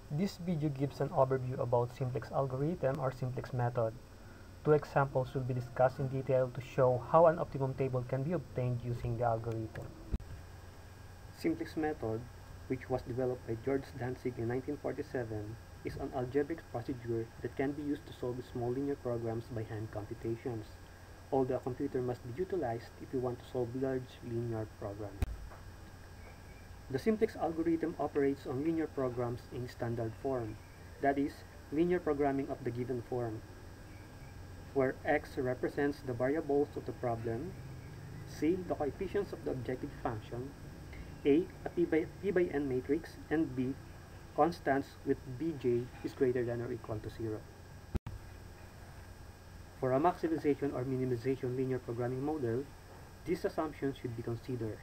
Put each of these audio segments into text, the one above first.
This video gives an overview about Simplex algorithm or Simplex method. Two examples will be discussed in detail to show how an optimum table can be obtained using the algorithm. Simplex method, which was developed by George Dantzig in 1947, is an algebraic procedure that can be used to solve small linear programs by hand computations, although a computer must be utilized if you want to solve large linear programs. The Simplex algorithm operates on linear programs in standard form, that is, linear programming of the given form, where x represents the variables of the problem, c the coefficients of the objective function, a p by n matrix, and b constants with bj is greater than or equal to 0. For a maximization or minimization linear programming model, these assumptions should be considered.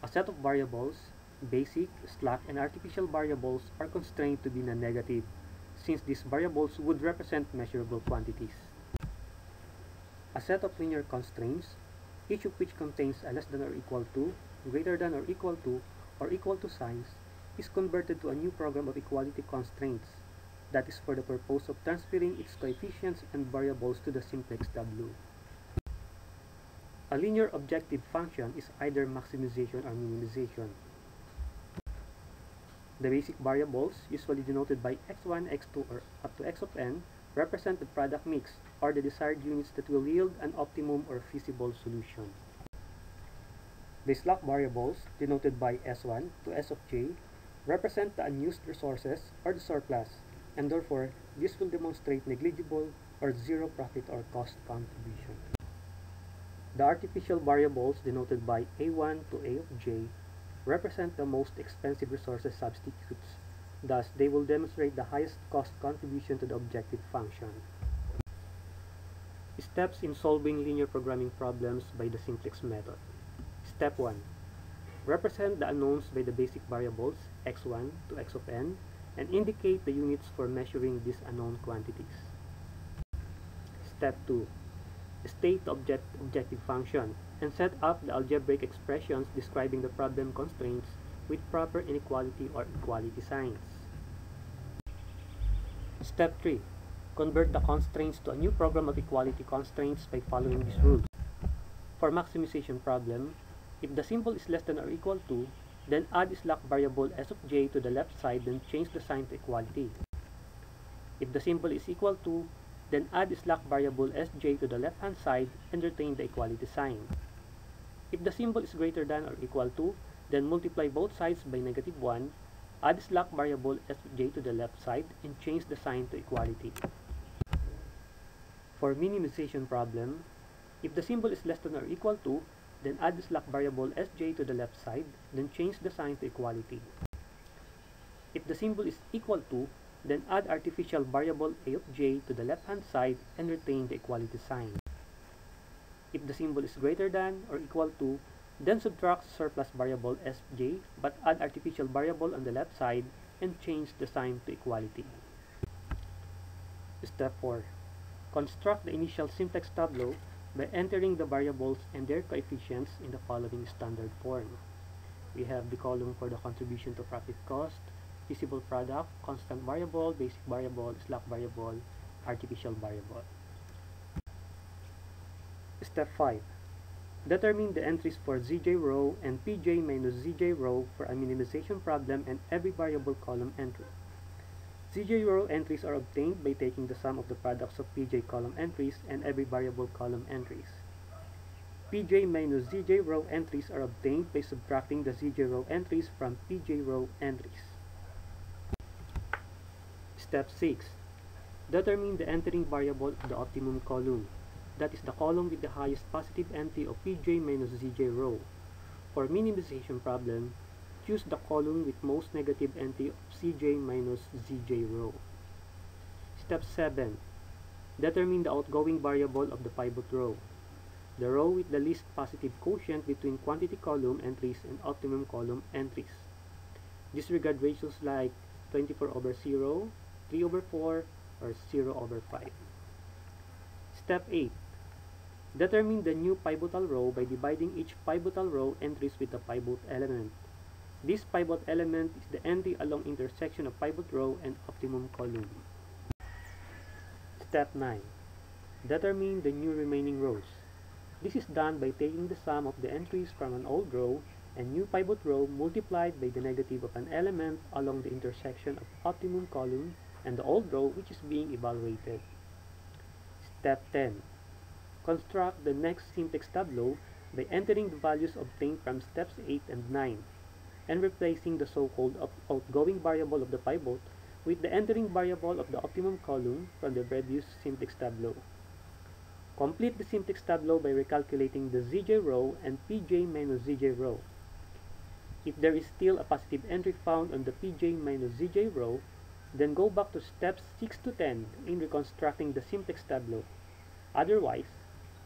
A set of variables, basic, slack, and artificial variables are constrained to be non-negative, since these variables would represent measurable quantities. A set of linear constraints, each of which contains a less than or equal to, greater than or equal to signs, is converted to a new program of equality constraints, that is for the purpose of transferring its coefficients and variables to the simplex tableau. A linear objective function is either maximization or minimization. The basic variables, usually denoted by x1, x2, or up to x of n, represent the product mix, or the desired units that will yield an optimum or feasible solution. The slack variables, denoted by s1 to s of j, represent the unused resources, or the surplus, and therefore this will demonstrate negligible or zero profit or cost contribution. The artificial variables, denoted by a1 to a of j, represent the most expensive resources substitutes. Thus, they will demonstrate the highest cost contribution to the objective function. Steps in solving linear programming problems by the simplex method. Step 1. Represent the unknowns by the basic variables x1 to x of n and indicate the units for measuring these unknown quantities. Step 2. State the objective function and set up the algebraic expressions describing the problem constraints with proper inequality or equality signs. Step 3. Convert the constraints to a new program of equality constraints by following these rules. For maximization problem, if the symbol is less than or equal to, then add slack variable s of j to the left side, then change the sign to equality. If the symbol is equal to, then add slack variable sj to the left hand side and retain the equality sign. If the symbol is greater than or equal to, then multiply both sides by -1, add slack variable sj to the left side and change the sign to equality. For minimization problem, if the symbol is less than or equal to, then add slack variable sj to the left side, then change the sign to equality. If the symbol is equal to, then add artificial variable a of j to the left hand side and retain the equality sign. If the symbol is greater than or equal to, then subtract surplus variable sj but add artificial variable on the left side and change the sign to equality. Step 4. Construct the initial simplex tableau by entering the variables and their coefficients in the following standard form. We have the column for the contribution to profit cost, feasible product, constant variable, basic variable, slack variable, artificial variable. Step 5. Determine the entries for zj row and pj minus zj row for a minimization problem and every variable column entry. Zj row entries are obtained by taking the sum of the products of pj column entries and every variable column entries. Pj minus zj row entries are obtained by subtracting the zj row entries from pj row entries. Step 6. Determine the entering variable of the optimum column, that is the column with the highest positive entry of pj minus zj row. For minimization problem, choose the column with most negative entry of cj minus zj row. Step 7. Determine the outgoing variable of the pivot row, the row with the least positive quotient between quantity column entries and optimum column entries. Disregard ratios like 24/0, 3/4, or 0/5. Step 8. Determine the new pivotal row by dividing each pivotal row entries with a pivot element. This pivot element is the entry along intersection of pivot row and optimum column. Step 9. Determine the new remaining rows. This is done by taking the sum of the entries from an old row and new pivot row multiplied by the negative of an element along the intersection of optimum column and the old row which is being evaluated. Step 10. Construct the next simplex tableau by entering the values obtained from steps 8 and 9 and replacing the so-called outgoing variable of the pivot with the entering variable of the optimum column from the previous simplex tableau. Complete the simplex tableau by recalculating the zj row and pj minus zj row. If there is still a positive entry found on the pj minus zj row, then go back to steps 6 to 10 in reconstructing the simplex tableau. Otherwise,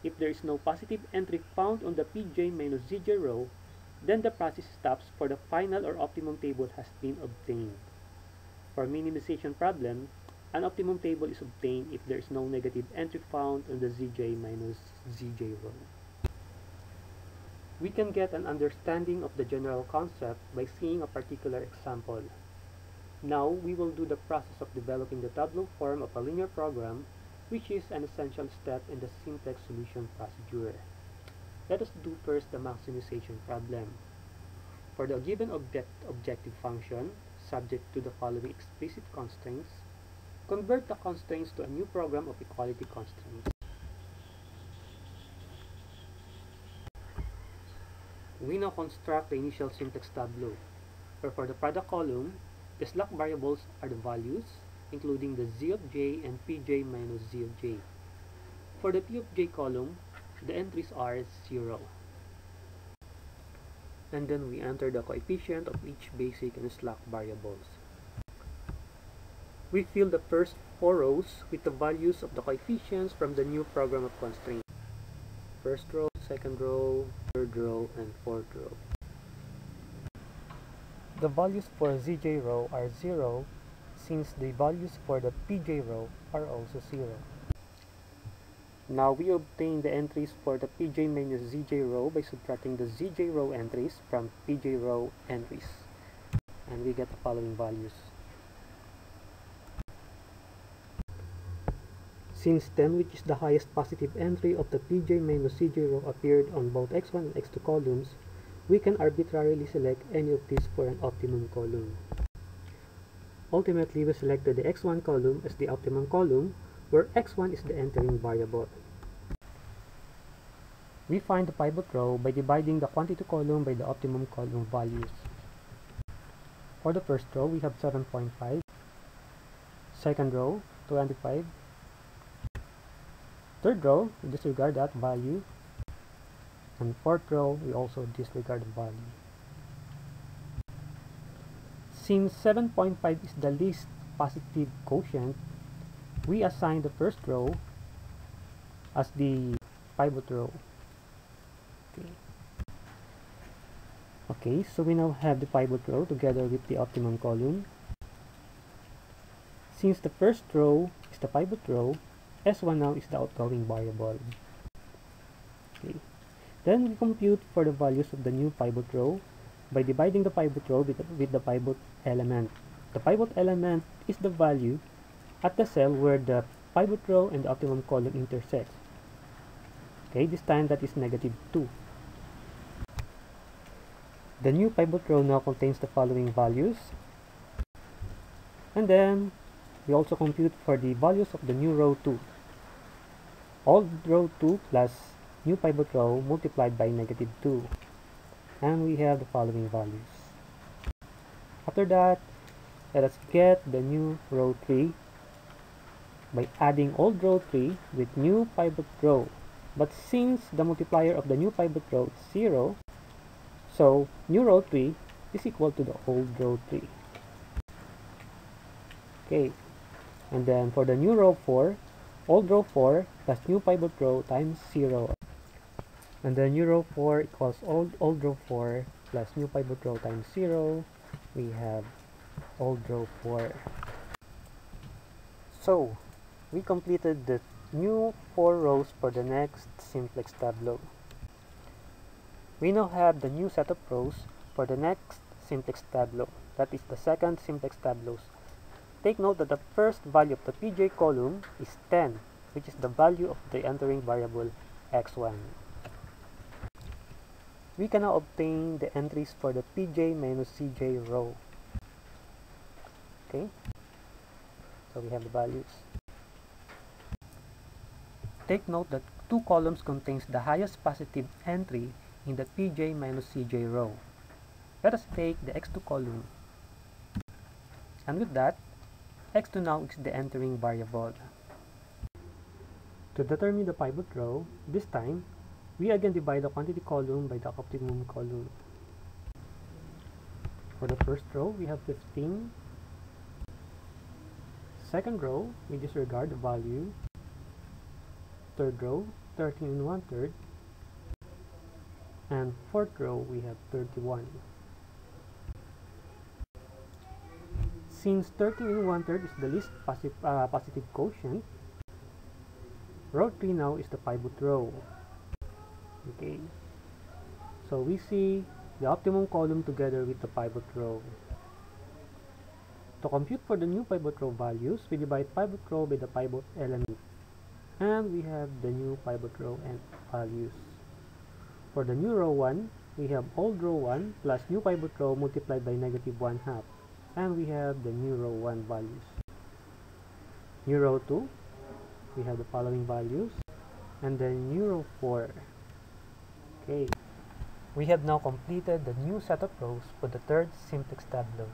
if there is no positive entry found on the pj minus zj row, then the process stops for the final or optimum table has been obtained. For minimization problem, an optimum table is obtained if there is no negative entry found on the zj minus zj row. We can get an understanding of the general concept by seeing a particular example. Now, we will do the process of developing the tableau form of a linear program, which is an essential step in the simplex solution procedure. Let us do first the maximization problem. For the given objective function, subject to the following explicit constraints, convert the constraints to a new program of equality constraints. We now construct the initial simplex tableau, where for the product column, the slack variables are the values, including the z of j and pj minus z of j. For the p of j column, the entries are 0. And then we enter the coefficient of each basic and slack variables. We fill the first 4 rows with the values of the coefficients from the new program of constraints. First row, second row, third row, and fourth row. The values for zj row are 0, since the values for the pj row are also 0. Now we obtain the entries for the pj minus zj row by subtracting the zj row entries from pj row entries. And we get the following values. Since 10, which is the highest positive entry of the pj minus zj row, appeared on both x1 and x2 columns, we can arbitrarily select any of these for an optimum column. Ultimately, we selected the x1 column as the optimum column, where x1 is the entering variable. We find the pivot row by dividing the quantity column by the optimum column values. For the first row, we have 7.5. Second row, 25. Third row, we disregard that value. And fourth row, we also disregard the value. Since 7.5 is the least positive quotient, we assign the first row as the pivot row. Okay, so we now have the pivot row together with the optimum column. Since the first row is the pivot row, S1 now is the outgoing variable. Okay. Then we compute for the values of the new pivot row by dividing the pivot row with the pivot element. The pivot element is the value at the cell where the pivot row and the optimum column intersect. Okay, this time that is -2. The new pivot row now contains the following values. And then we also compute for the values of the new row 2. Old row 2 plus new pivot row multiplied by -2. And we have the following values. After that, let us get the new row 3 by adding old row 3 with new pivot row. But since the multiplier of the new pivot row is 0, so new row 3 is equal to the old row 3. Okay, and then for the new row 4, old row 4 plus new pivot row times 0. And then new row 4 equals old row 4 plus new pivot row times 0. We have old row 4. So, we completed the new 4 rows for the next simplex tableau. We now have the new set of rows for the next simplex tableau. That is the second simplex tableaus. Take note that the first value of the pj column is 10, which is the value of the entering variable x1. We can now obtain the entries for the pj minus cj row. Okay, so we have the values. Take note that two columns contains the highest positive entry in the pj minus cj row. Let us take the x2 column, and with that, x2 now is the entering variable. To determine the pivot row, this time, we again divide the quantity column by the optimum column. For the first row, we have 15. Second row, we disregard the value. Third row, 13 and 1/3. And fourth row, we have 31. Since 13 and 1/3 is the least positive quotient, row 3 now is the pivot row. Okay, so we see the optimum column together with the pivot row. To compute for the new pivot row values, we divide pivot row by the pivot element, and we have the new pivot row and values. For the new row 1, we have old row 1 plus new pivot row multiplied by -1/2, and we have the new row 1 values. New row 2, we have the following values, and then new row 4. Okay, we have now completed the new set of rows for the third simplex tableau.